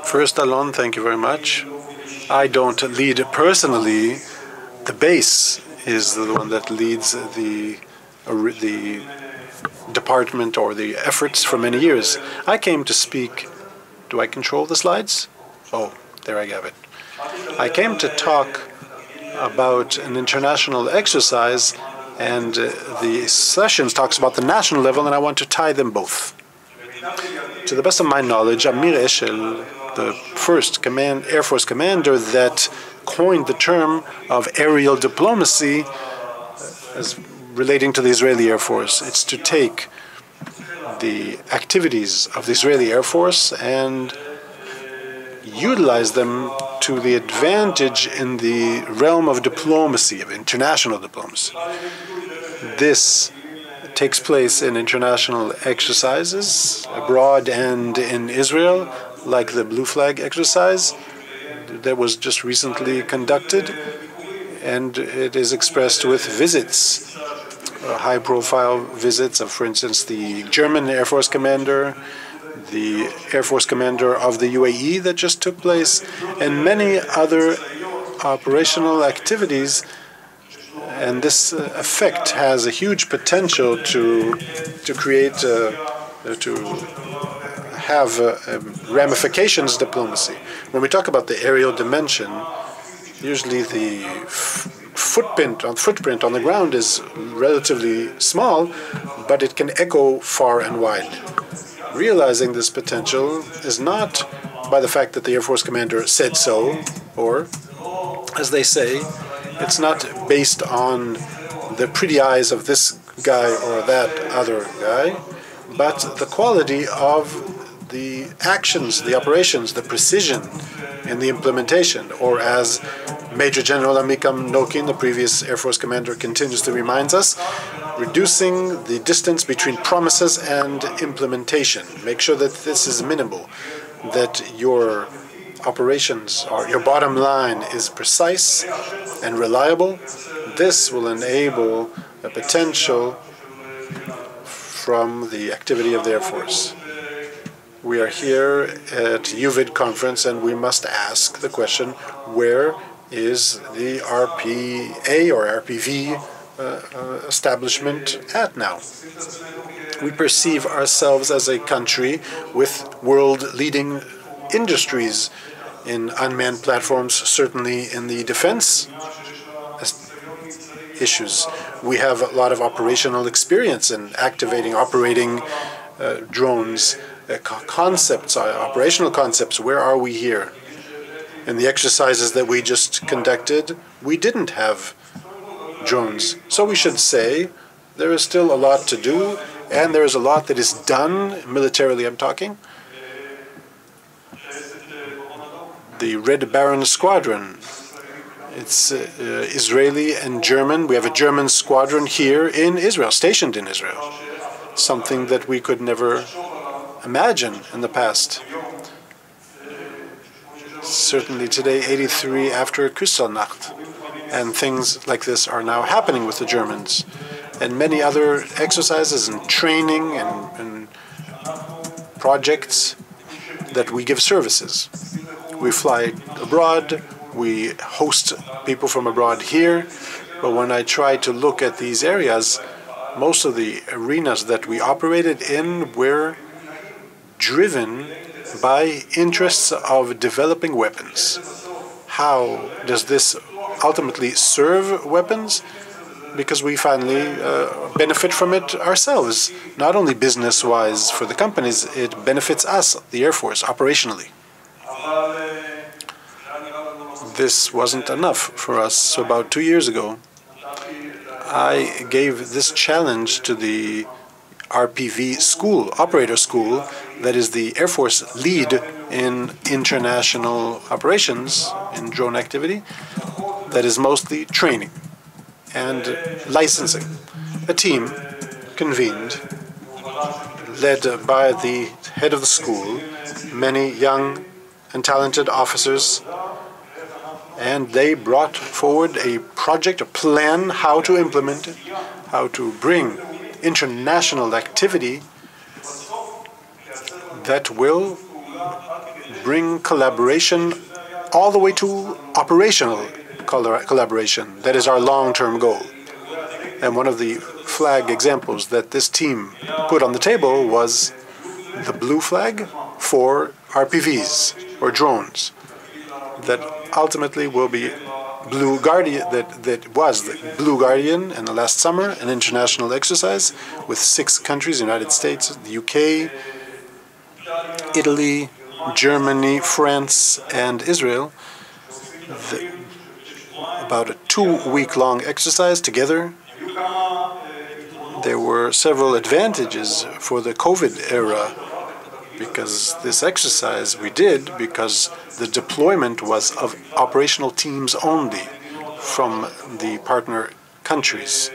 First, Alon, thank you very much. I don't lead personally. The base is the one that leads the department or the efforts for many years. I came to speak. Do I control the slides? Oh, there I have it. I came to talk about an international exercise, and the sessions talks about the national level, and I want to tie them both. To the best of my knowledge, Amir Eshel, the first Air Force commander that coined the term of aerial diplomacy as relating to the Israeli Air Force. It's to take the activities of the Israeli Air Force and utilize them to the advantage in the realm of diplomacy, of international diplomacy. This takes place in international exercises abroad and in Israel, like the Blue Flag exercise that was just recently conducted, and it is expressed with visits, high-profile visits of, for instance, the German Air Force commander, the Air Force commander of the UAE that just took place, and many other operational activities. And this effect has a huge potential to create, to have ramifications diplomacy. When we talk about the aerial dimension, usually the footprint on the ground is relatively small, but it can echo far and wide. Realizing this potential is not by the fact that the Air Force commander said so, or, as they say, it's not based on the pretty eyes of this guy or that other guy, but the quality of the actions, the operations, the precision in the implementation, or as Major General Amiram Nokin, the previous Air Force commander, continues to remind us, reducing the distance between promises and implementation. Make sure that this is minimal, that your operations or your bottom line is precise and reliable. This will enable a potential from the activity of the Air Force. We are here at UVID conference, and we must ask the question, where is the RPA or RPV establishment at now? We perceive ourselves as a country with world-leading industries in unmanned platforms, certainly in the defense issues. We have a lot of operational experience in operating drones. Concepts, operational concepts, where are we here? In the exercises that we just conducted, we didn't have drones. So we should say there is still a lot to do, and there is a lot that is done, militarily I'm talking. The Red Baron Squadron, it's Israeli and German. We have a German squadron here in Israel, stationed in Israel. Something that we could never imagine in the past. Certainly today, 83 after Kristallnacht, and things like this are now happening with the Germans, and many other exercises and training and projects that we give services. We fly abroad, we host people from abroad here, but when I try to look at these areas, most of the arenas that we operated in were driven by interests of developing weapons. How does this ultimately serve weapons? Because we finally benefit from it ourselves. Not only business-wise for the companies, it benefits us, the Air Force, operationally. This wasn't enough for us, so about 2 years ago, I gave this challenge to the RPV school, operator school, that is the Air Force lead in international operations, in drone activity, that is mostly training and licensing. A team convened, led by the head of the school, many young and talented officers, and they brought forward a project, a plan, how to implement it, how to bring international activity that will bring collaboration all the way to operational collaboration. That is our long-term goal. And one of the flag examples that this team put on the table was the blue flag for RPVs, or drones, that ultimately will be Blue Guardian, that was the Blue Guardian in the last summer, an international exercise with 6 countries, United States, the UK, Italy, Germany, France, and Israel. About a 2-week-long exercise together. There were several advantages for the COVID era, because this exercise we did because the deployment was of operational teams only from the partner countries.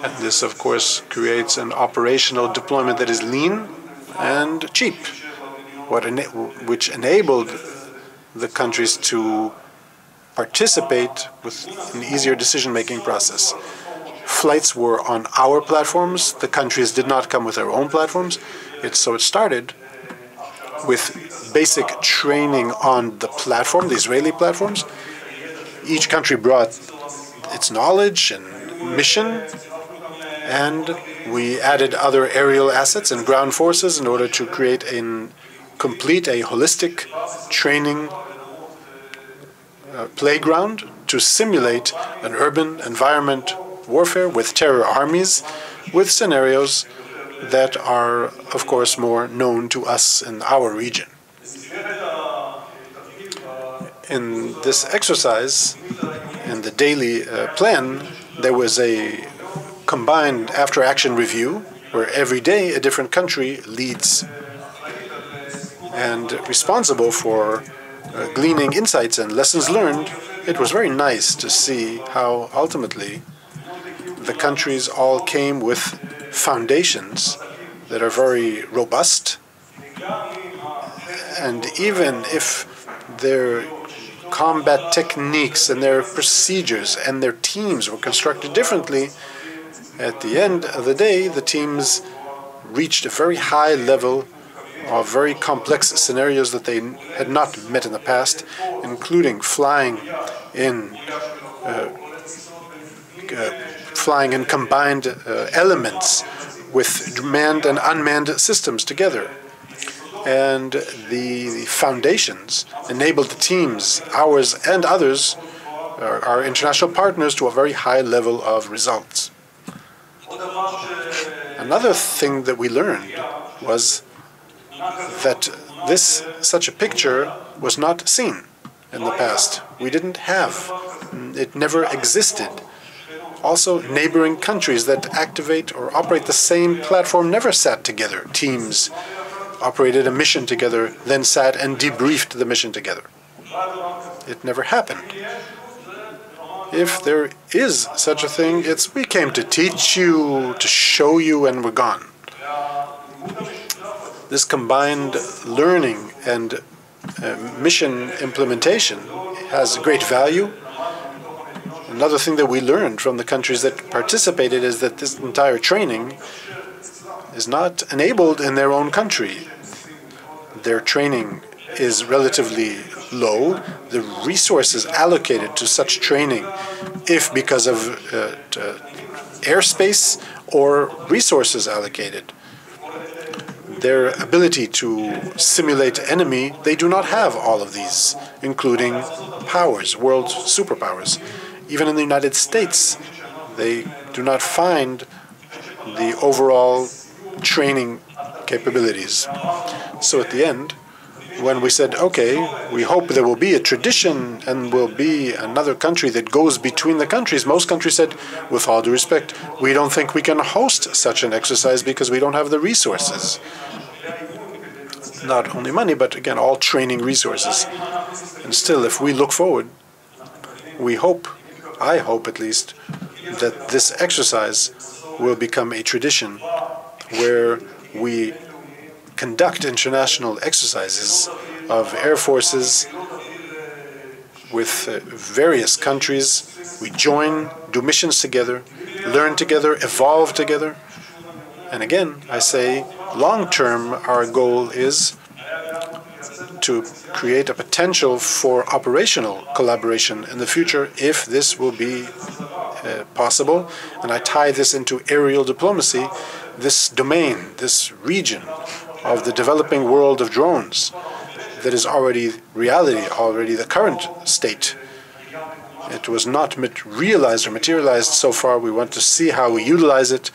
And this, of course, creates an operational deployment that is lean and cheap, which enabled the countries to participate with an easier decision-making process. Flights were on our platforms. The countries did not come with their own platforms. So it started with basic training on the platform, the Israeli platforms. Each country brought its knowledge and mission, and we added other aerial assets and ground forces in order to create a holistic training playground to simulate an urban environment warfare with terror armies, with scenarios that are, of course, more known to us in our region. In this exercise, in the daily plan, there was a combined after-action review where every day a different country leads and responsible for gleaning insights and lessons learned. It was very nice to see how ultimately the countries all came with foundations that are very robust, and even if their combat techniques and their procedures and their teams were constructed differently, at the end of the day the teams reached a very high level of very complex scenarios that they had not met in the past, including flying in combined elements with manned and unmanned systems together. And the foundations enabled the teams, ours and others, our international partners, to a very high level of results. Another thing that we learned was that such a picture was not seen in the past. We didn't have, it never existed. Also, neighboring countries that activate or operate the same platform never sat together. Teams operated a mission together, then sat and debriefed the mission together. It never happened. If there is such a thing, it's we came to teach you, to show you, and we're gone. This combined learning and mission implementation has great value. Another thing that we learned from the countries that participated is that this entire training is not enabled in their own country. Their training is relatively low. The resources allocated to such training, if because of airspace or resources allocated, their ability to simulate enemy, they do not have all of these, including powers, world superpowers. Even in the United States, they do not find the overall training capabilities. So at the end, when we said, okay, we hope there will be a tradition and will be another country that goes between the countries, most countries said, with all due respect, we don't think we can host such an exercise because we don't have the resources. Not only money, but again, all training resources. And still, if we look forward, we hope, I hope at least, that this exercise will become a tradition where we conduct international exercises of air forces with various countries. We join, do missions together, learn together, evolve together. And again, I say, long-term, our goal is to create a potential for operational collaboration in the future if this will be possible. And I tie this into aerial diplomacy, this domain, this region of the developing world of drones that is already reality, already the current state. It was not realized or materialized so far. We want to see how we utilize it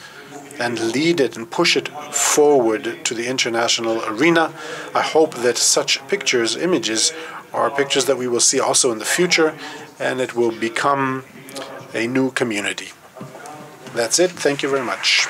and lead it and push it forward to the international arena. I hope that such pictures, images, are pictures that we will see also in the future, and it will become a new community. That's it. Thank you very much.